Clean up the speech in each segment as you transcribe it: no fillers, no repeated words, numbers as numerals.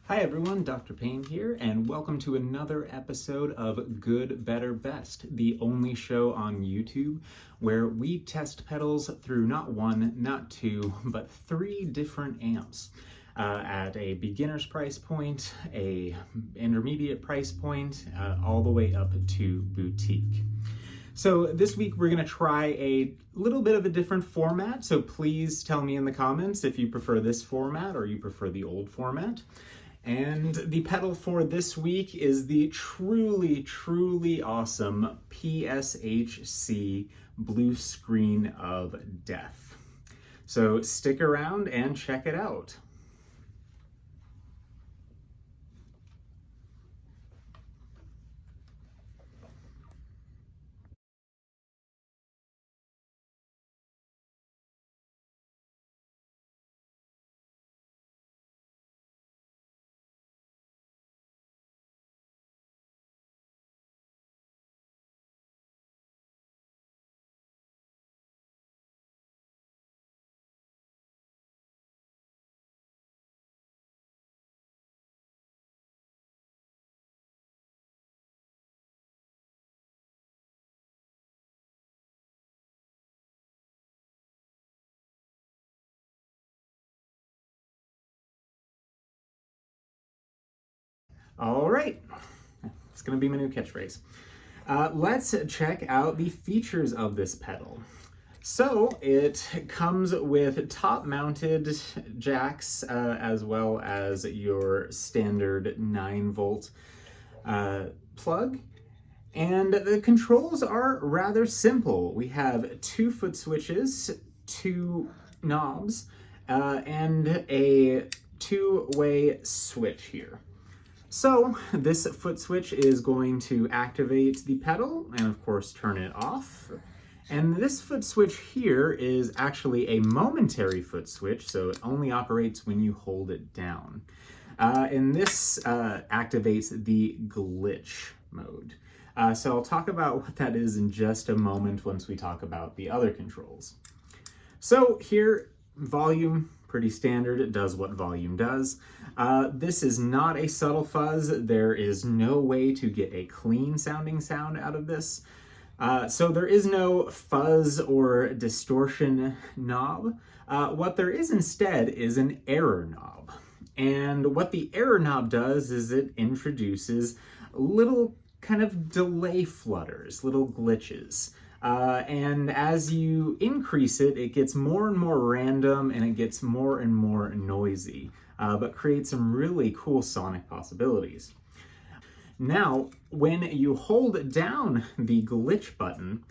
Hi everyone, Dr. Payne here, and welcome to another episode of Good, Better, Best, the only show on YouTube where we test pedals through not one, not two, but 3 different amps at a beginner's price point, a intermediate price point, all the way up to boutique. So this week we're going to try a little bit of a different format, so please tell me in the comments if you prefer this format or you prefer the old format. And the pedal for this week is the truly awesome PSHC Blue Screen of Death. So stick around and check it out. All right, it's gonna be my new catchphrase. Let's check out the features of this pedal. So it comes with top-mounted jacks as well as your standard 9-volt plug. And the controls are rather simple. We have 2 foot switches, 2 knobs, and a 2-way switch here. So this foot switch is going to activate the pedal and of course turn it off. And this foot switch here is actually a momentary foot switch, so it only operates when you hold it down. And this activates the glitch mode. So I'll talk about what that is in just a moment once we talk about the other controls. So here, volume, pretty standard, it does what volume does. This is not a subtle fuzz. There is no way to get a clean sounding sound out of this. So there is no fuzz or distortion knob. What there is instead is an error knob. And what the error knob does is it introduces little kind of delay flutters, little glitches. And as you increase it, it gets more and more random and it gets more and more noisy, but creates some really cool sonic possibilities. Now, when you hold down the glitch button,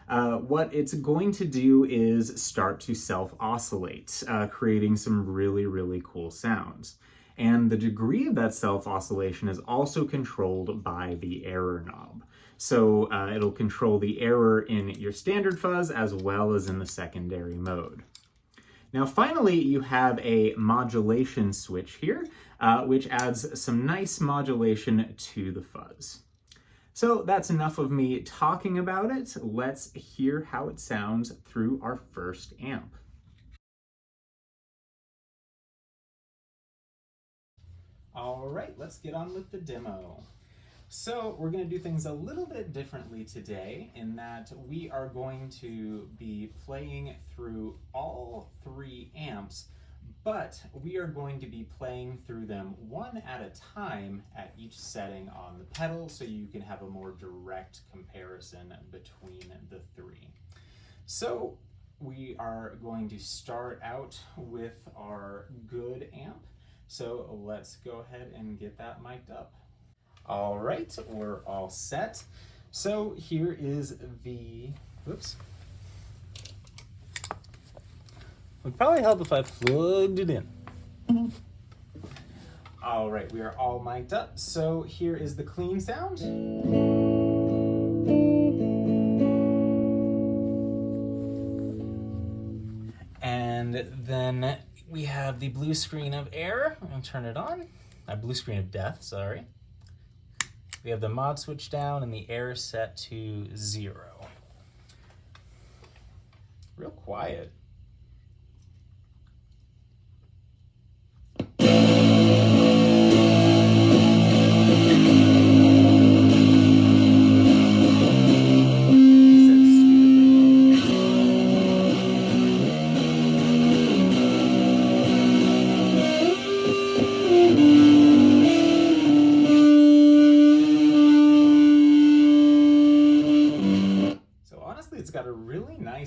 what it's going to do is start to self-oscillate, creating some really cool sounds. And the degree of that self-oscillation is also controlled by the error knob. So it'll control the error in your standard fuzz as well as in the secondary mode. Now finally, you have a modulation switch here, which adds some nice modulation to the fuzz. So that's enough of me talking about it. Let's hear how it sounds through our first amp. All right, let's get on with the demo. So we're going to do things a little bit differently today in that we are going to be playing through all 3 amps, but we are going to be playing through them one at a time at each setting on the pedal so you can have a more direct comparison between the 3. So we are going to start out with our good amp. So let's go ahead and get that mic'd up. All right, we're all set. So here is the, whoops. Would probably help if I plugged it in. All right, we are all mic'd up. So here is the clean sound. And then we have the blue screen of error. I'm gonna turn it on. Blue screen of death, sorry. We have the mod switch down and the error set to 0. Real quiet.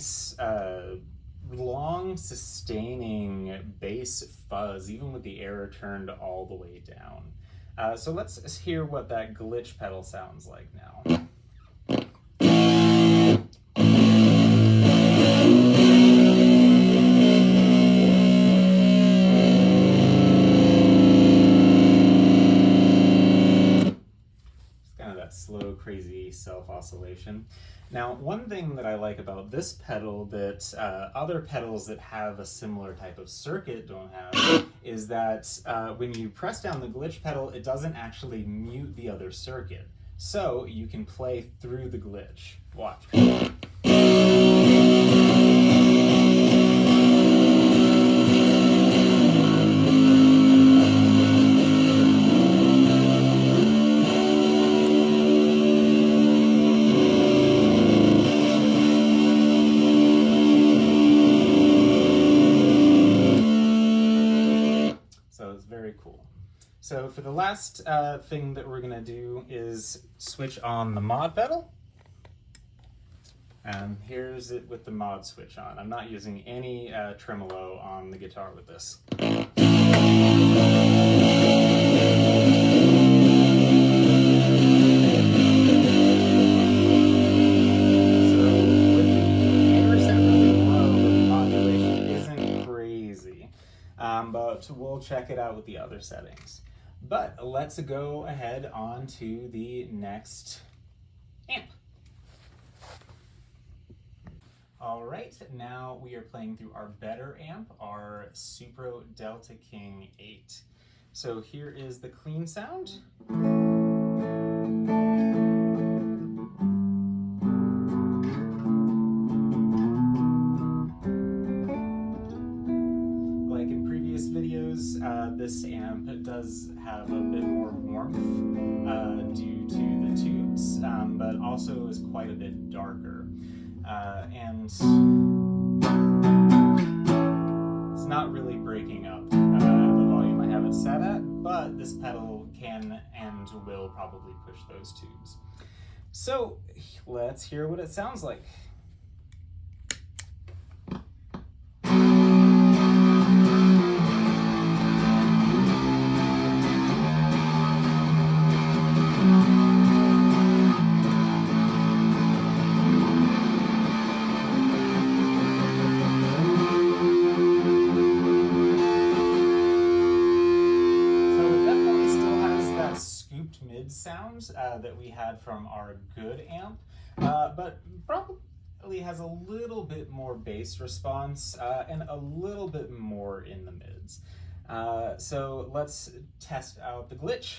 nice long sustaining bass fuzz, even with the error turned all the way down. So let's hear what that glitch pedal sounds like now. Slow, crazy self-oscillation. Now, one thing that I like about this pedal that other pedals that have a similar type of circuit don't have is that when you press down the glitch pedal, it doesn't actually mute the other circuit. So you can play through the glitch. Watch. Very cool. So for the last thing that we're going to do is switch on the mod pedal. And here's it with the mod switch on. I'm not using any tremolo on the guitar with this. But we'll check it out with the other settings. But let's go ahead on to the next amp. All right, now we are playing through our better amp, our Supro Delta King 8. So here is the clean sound. This amp does have a bit more warmth due to the tubes, but also is quite a bit darker. And it's not really breaking up the volume I have it set at, but this pedal can and will probably push those tubes. So let's hear what it sounds like. Sounds that we had from our good amp, but probably has a little bit more bass response and a little bit more in the mids. So let's test out the glitch.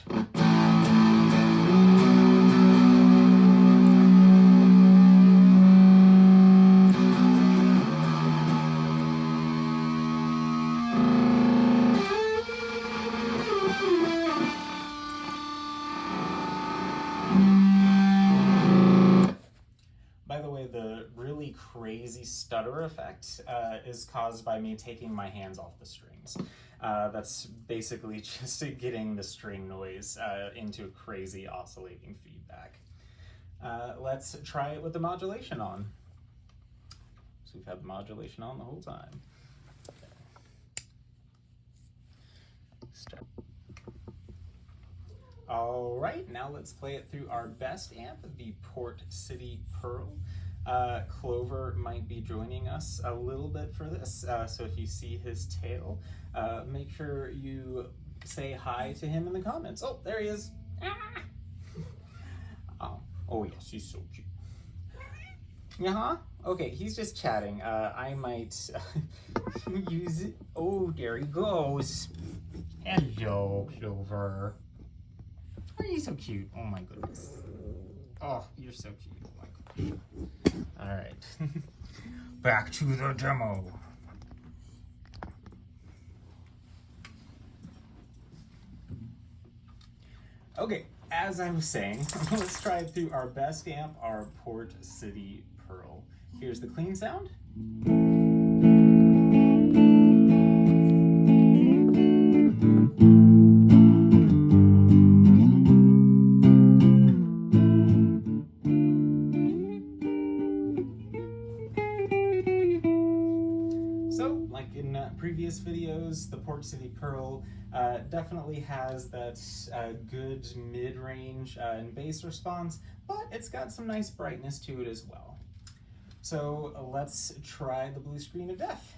The really crazy stutter effect is caused by me taking my hands off the strings. That's basically just getting the string noise into a crazy oscillating feedback. Let's try it with the modulation on. So we've had the modulation on the whole time. Start. All right, now let's play it through our best amp, the Port City Pearl. Clover might be joining us a little bit for this, so if you see his tail, make sure you say hi to him in the comments. Oh, there he is. Ah! Oh yes, he's so cute. Uh-huh. Okay, he's just chatting. I might use it. Oh, there he goes. Hello, Clover. Are you so cute? Oh my goodness. Oh, you're so cute. Oh my goodness. All right. Back to the demo. Okay, as I was saying, let's try it through our best amp, our Port City Pearl. Here's the clean sound. Definitely has that good mid-range and bass response, but it's got some nice brightness to it as well. So let's try the Blue Screen of Death.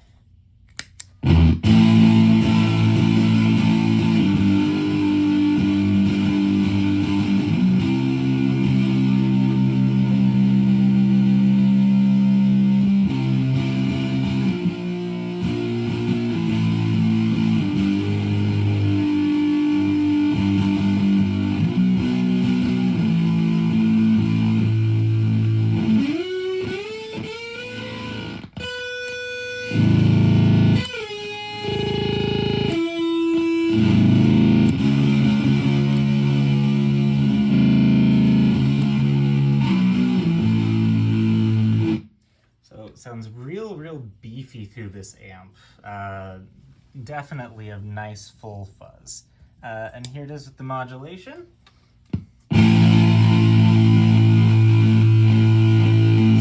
Sounds real beefy through this amp. Definitely a nice full fuzz. And here it is with the modulation. So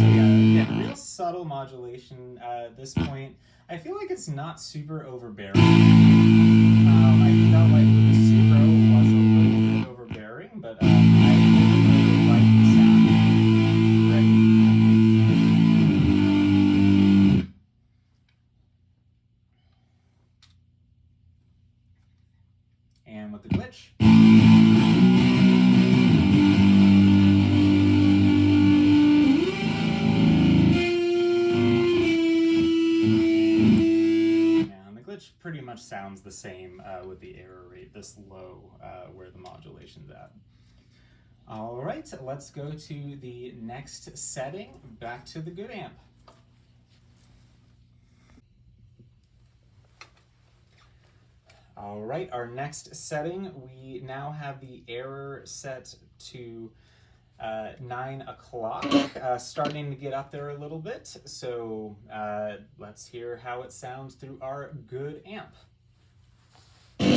yeah, real subtle modulation at this point. I feel like it's not super overbearing. I felt like with the Supro was a little bit overbearing, but I really like the sound. And with the glitch. And the glitch pretty much sounds the same with the error rate this low where the modulation's at. All right, let's go to the next setting, back to the good amp. All right, our next setting, we now have the error set to 9 o'clock, starting to get up there a little bit. So let's hear how it sounds through our good amp. Still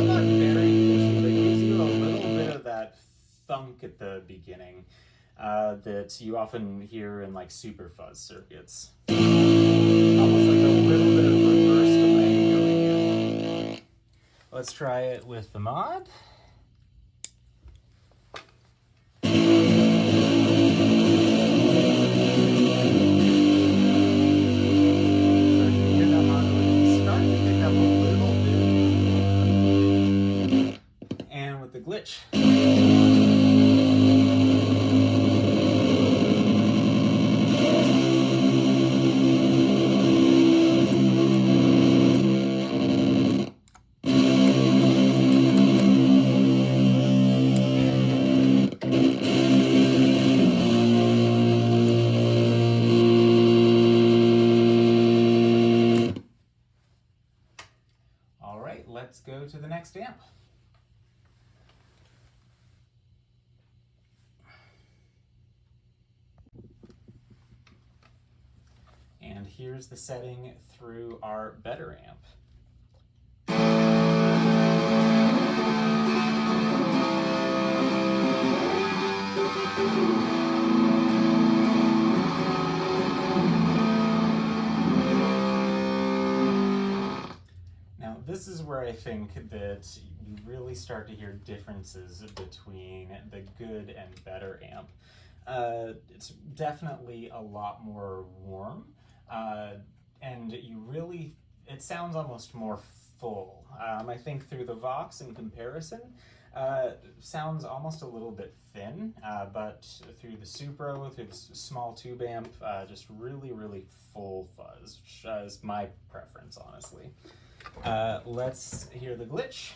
not very pushy, but it gives you a little bit of that thunk at the beginning that you often hear in like super fuzz circuits. Almost like a little bit of reverse delay going in. Let's try it with the mod. And with the glitch. All right, let's go to the next amp. And here's the setting through our better amp. Now, this is where I think that you really start to hear differences between the good and better amp. It's definitely a lot more warm, and it sounds almost more full. I think through the Vox in comparison, sounds almost a little bit thin, but through the Supro, through the small tube amp, just really full fuzz, which is my preference, honestly. Let's hear the glitch.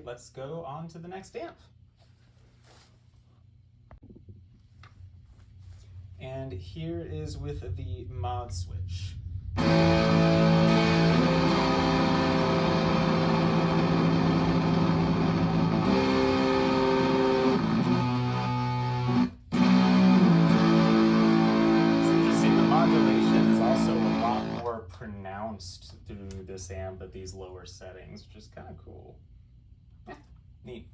Let's go on to the next amp. And here is with the mod switch. Pronounced through this amp at these lower settings, which is kind of cool. Yeah, neat.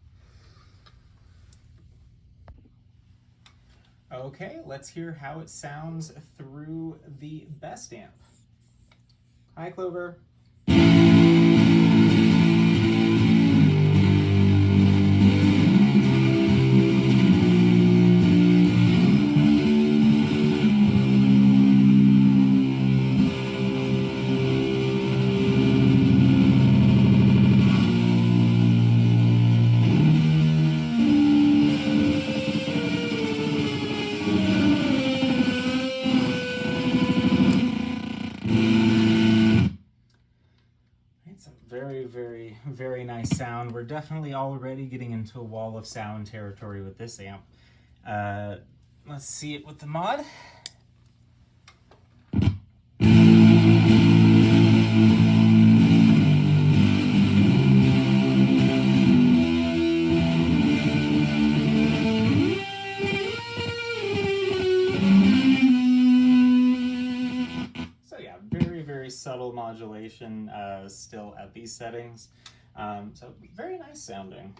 Okay, let's hear how it sounds through the best amp. Hi, Clover. Very nice sound. We're definitely already getting into a wall of sound territory with this amp. Let's see it with the mod. Subtle modulation still at these settings, so very nice sounding.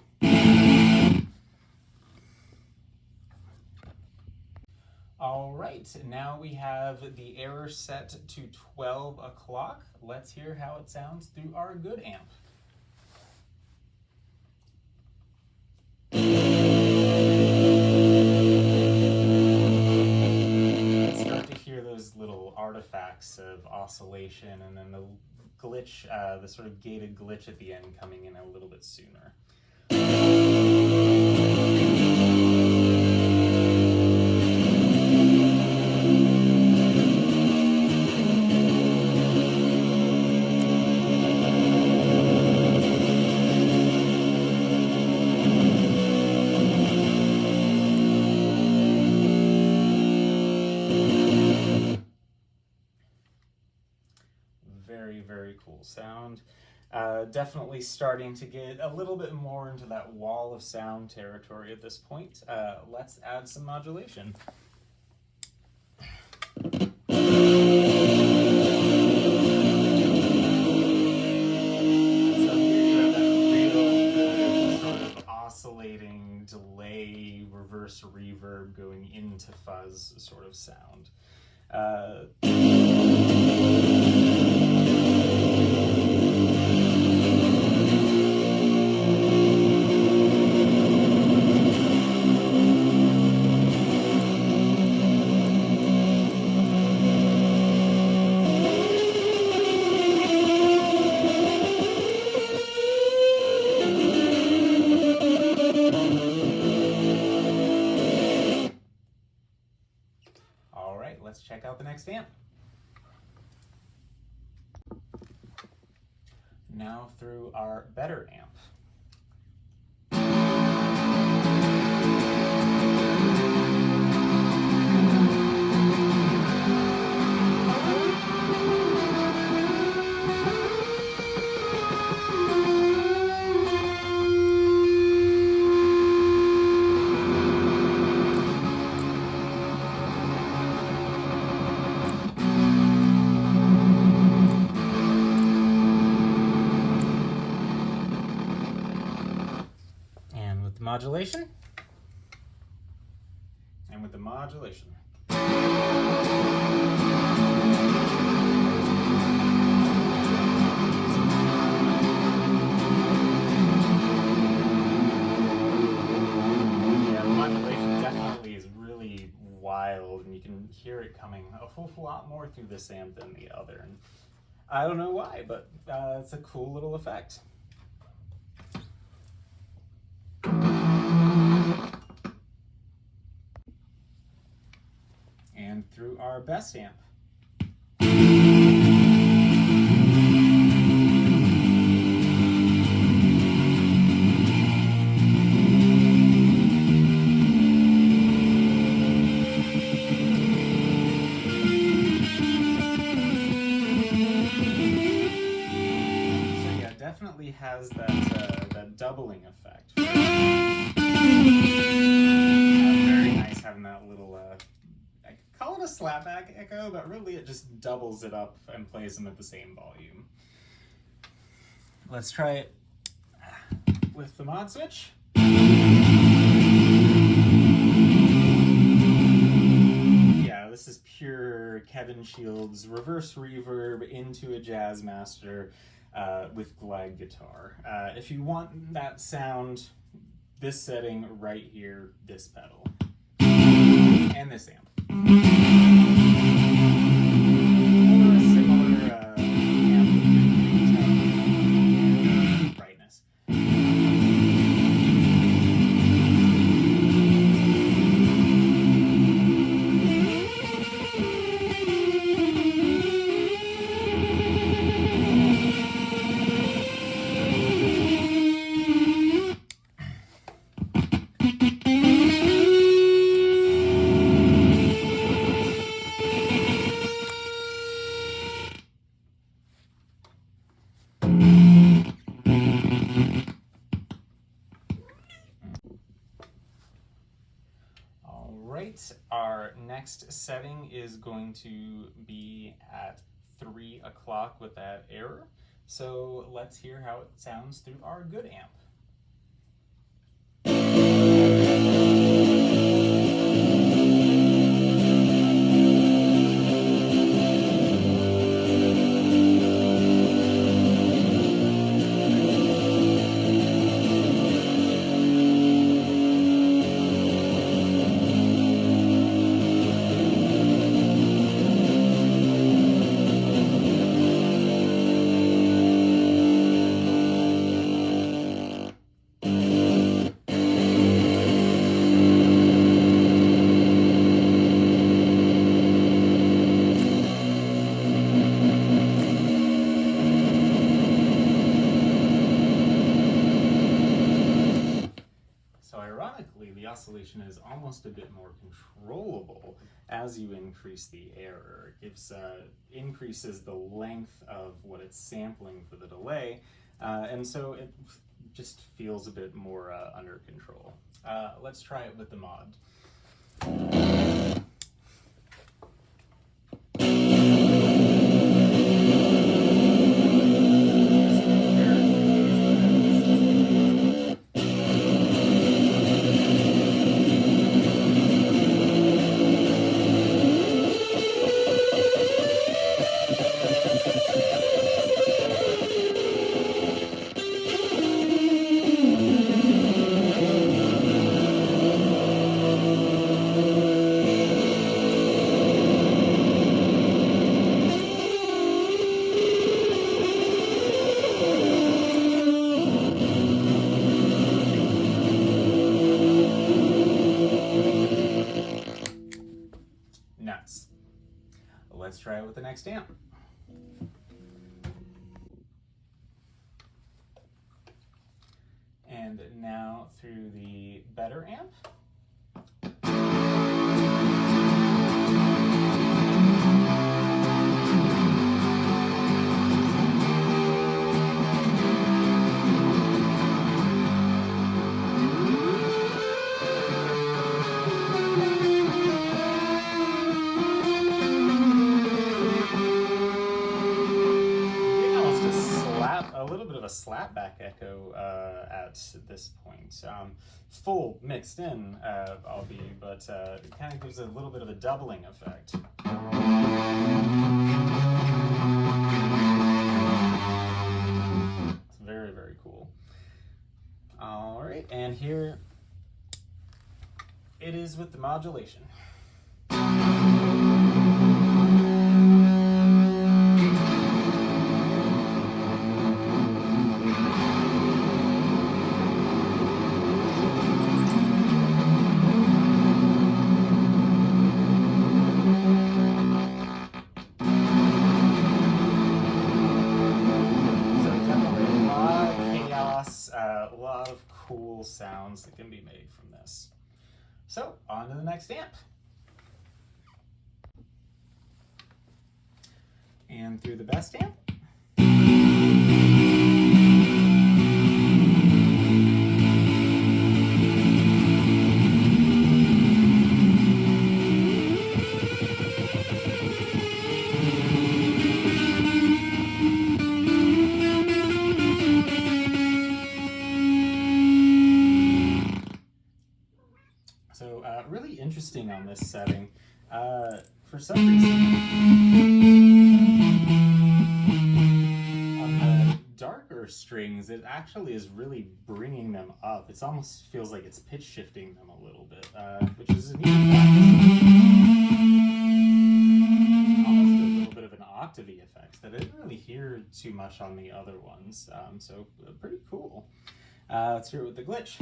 All right, now we have the error set to 12 o'clock. Let's hear how it sounds through our good amp. Little artifacts of oscillation, and then the glitch, the sort of gated glitch at the end coming in a little bit sooner. Very cool sound. Definitely starting to get a little bit more into that wall of sound territory at this point. Let's add some modulation. So here you have that real sort of oscillating delay, reverse reverb going into fuzz sort of sound. Let's check out the next amp. Now through our better amp. Modulation, and with the modulation. Yeah, the modulation definitely is really wild, and you can hear it coming a whole lot more through this amp than the other. And I don't know why, but it's a cool little effect. And through our best amp. has that that doubling effect. Very nice having that little, I could call it a slapback echo, but really it just doubles it up and plays them at the same volume. Let's try it with the mod switch. Yeah, this is pure Kevin Shields reverse reverb into a jazz master with glide guitar. If you want that sound, this setting right here, this pedal, and this amp. Or a similar amp with brightness. Our next setting is going to be at 3 o'clock with that error. So let's hear how it sounds through our good amp. The oscillation is almost a bit more controllable as you increase the error. It gives increases the length of what it's sampling for the delay, and so it just feels a bit more under control. Let's try it with the mod. Nuts. Let's try it with the next amp. And now through the better amp. Slapback echo at this point. Full mixed in, albeit, but it kind of gives a little bit of a doubling effect. It's very, very cool. All right, and here it is with the modulation. A lot of cool sounds that can be made from this. So, on to the next amp. And through the best amp. For some reason, on the darker strings, it actually is really bringing them up. It almost feels like it's pitch shifting them a little bit, which is a neat effect. Almost a little bit of an octavey effect that I didn't really hear too much on the other ones, so pretty cool. Let's hear it with the glitch.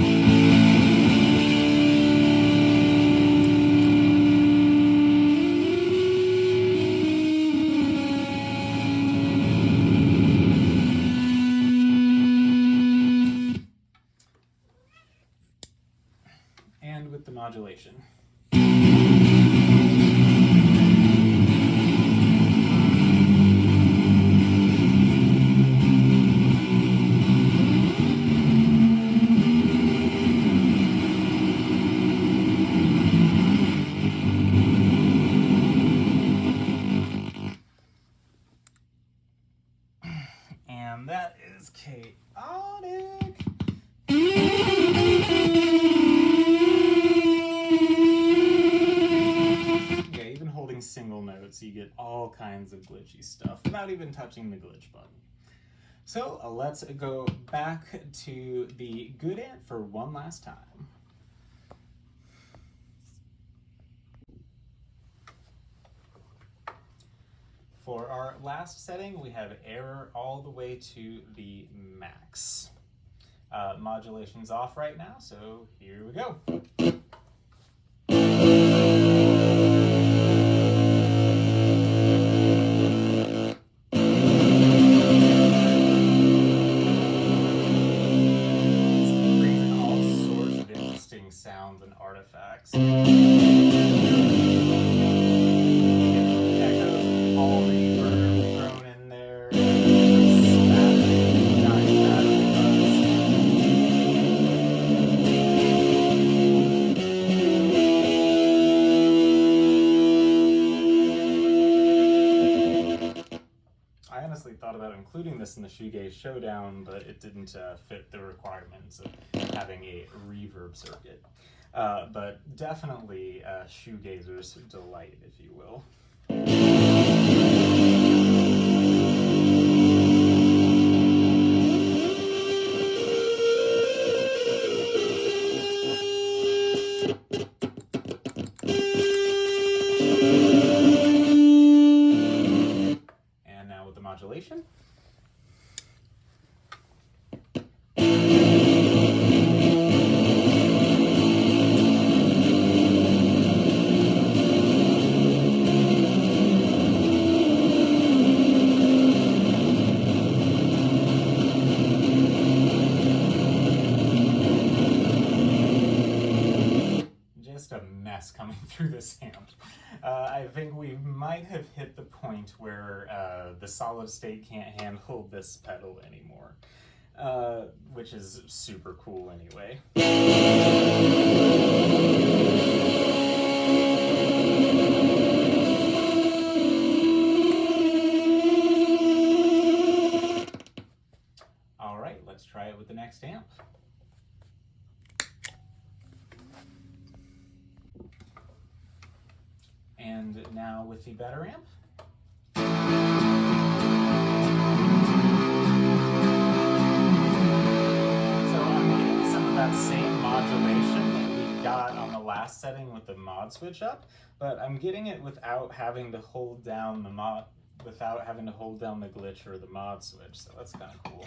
And with the modulation. And that is chaotic. Yeah, even holding single notes, you get all kinds of glitchy stuff without even touching the glitch button. So let's go back to the good amp for one last time. For our last setting, we have error all the way to the max. Modulation's off right now, so here we go. It brings in all sorts of interesting sounds and artifacts. I honestly thought about including this in the Shoegaze Showdown, but it didn't fit the requirements of having a reverb circuit. But definitely a shoegazer's delight, if you will. Modulation. Just a mess coming through this amp. I think we might have hit the point where the solid state can't handle this pedal anymore, which is super cool anyway. All right, let's try it with the next amp. And now with the better amp. So I'm getting some of that same modulation that we got on the last setting with the mod switch up, but I'm getting it without having to hold down the glitch or the mod switch, so that's kind of cool.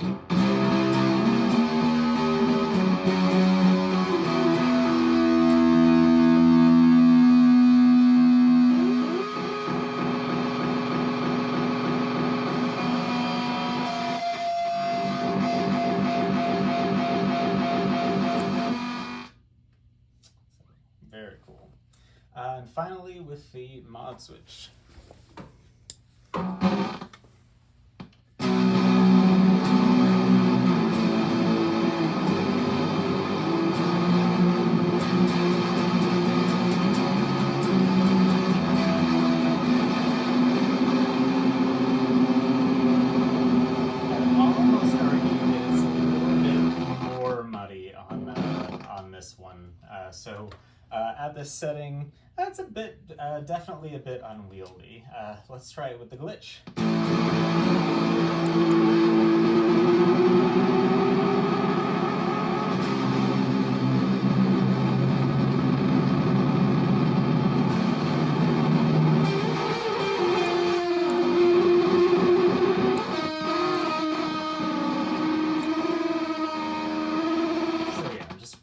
Very cool. And finally, with the mod switch. at this setting, that's a bit, definitely a bit unwieldy. Let's try it with the glitch.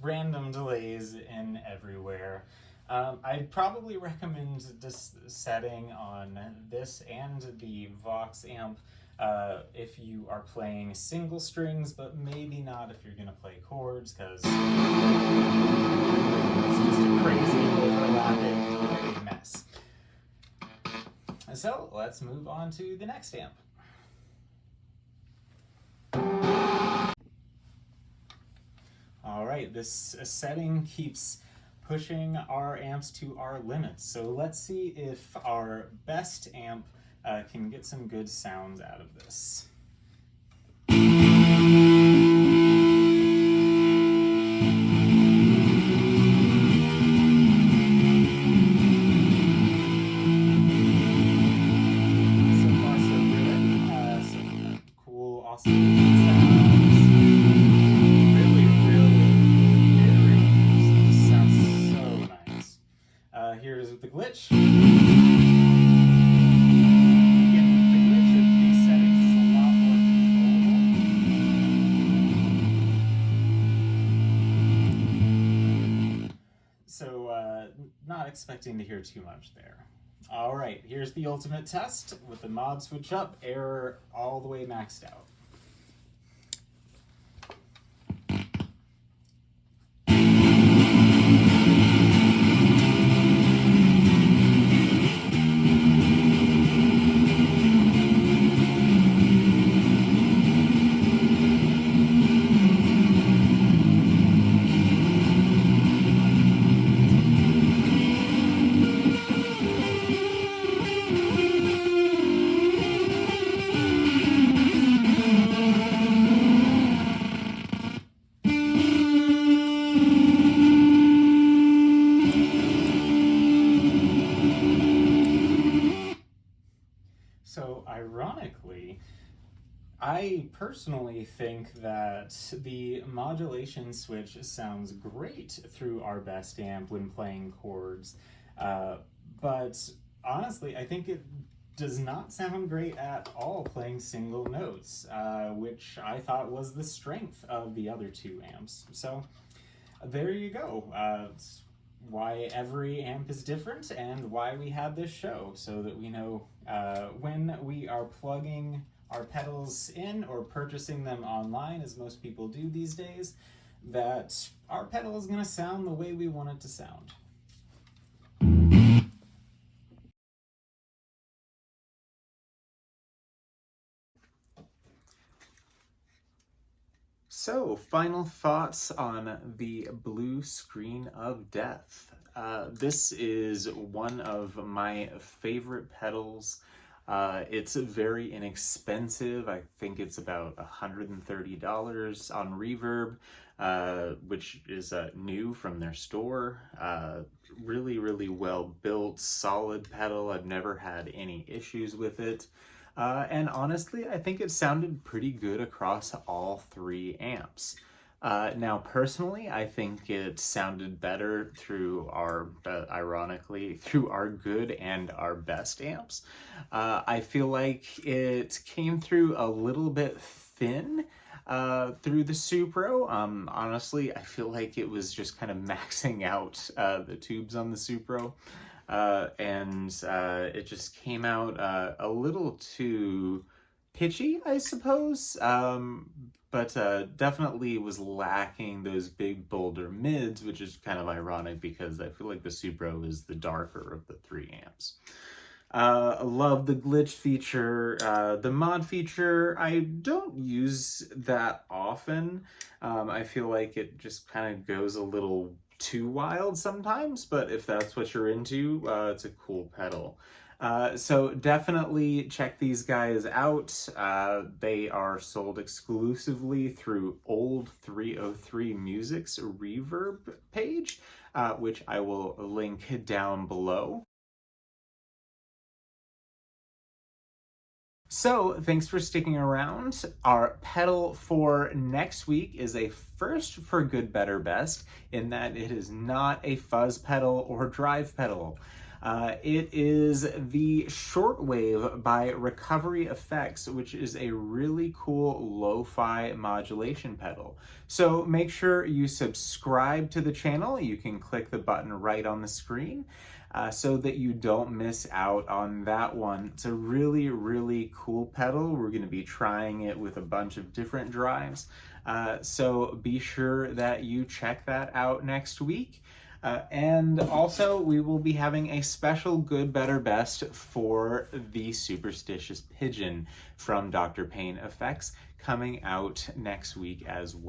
Random delays in everywhere. I'd probably recommend this setting on this and the Vox amp if you are playing single strings, but maybe not if you're going to play chords, because it's just a crazy overlapping mess. So let's move on to the next amp. All right, this setting keeps pushing our amps to our limits. So let's see if our best amp can get some good sounds out of this. So far so good. Some cool oscillation sounds. Here's the glitch. Again, the glitch of these settings is a lot more controllable. So, not expecting to hear too much there. All right, here's the ultimate test with the mod switch up, error all the way maxed out. So ironically, I personally think that the modulation switch sounds great through our best amp when playing chords, but honestly, I think it does not sound great at all playing single notes, which I thought was the strength of the other two amps. So there you go. It's why every amp is different and why we have this show, so that we know when we are plugging our pedals in or purchasing them online, as most people do these days, that our pedal is going to sound the way we want it to sound. So, final thoughts on the Blue Screen of Death. This is one of my favorite pedals. It's very inexpensive. I think it's about $130 on Reverb, which is new from their store. Really, really well built, solid pedal. I've never had any issues with it. And honestly, I think it sounded pretty good across all three amps. Now, personally, I think it sounded better through our, ironically, through our good and our best amps. I feel like it came through a little bit thin through the Supro. Honestly, I feel like it was just kind of maxing out the tubes on the Supro. And it just came out a little too pitchy, I suppose, but definitely was lacking those big bolder mids, which is kind of ironic because I feel like the Supro is the darker of the three amps. I love the glitch feature. The mod feature, I don't use that often. I feel like it just kind of goes a little too wild sometimes, but if that's what you're into, it's a cool pedal. So definitely check these guys out. They are sold exclusively through Old 303 Music's Reverb page, which I will link down below. So thanks for sticking around. Our pedal for next week is a first for Good, Better, Best, in that it is not a fuzz pedal or drive pedal. It is the Shortwave by Recovery Effects, which is a really cool lo-fi modulation pedal. So make sure you subscribe to the channel. You can click the button right on the screen so that you don't miss out on that one. It's a really, really cool pedal. We're going to be trying it with a bunch of different drives. So be sure that you check that out next week. And also, we will be having a special Good, Better, Best for the Superstitious Pigeon from Dr. Pain Effects coming out next week as well.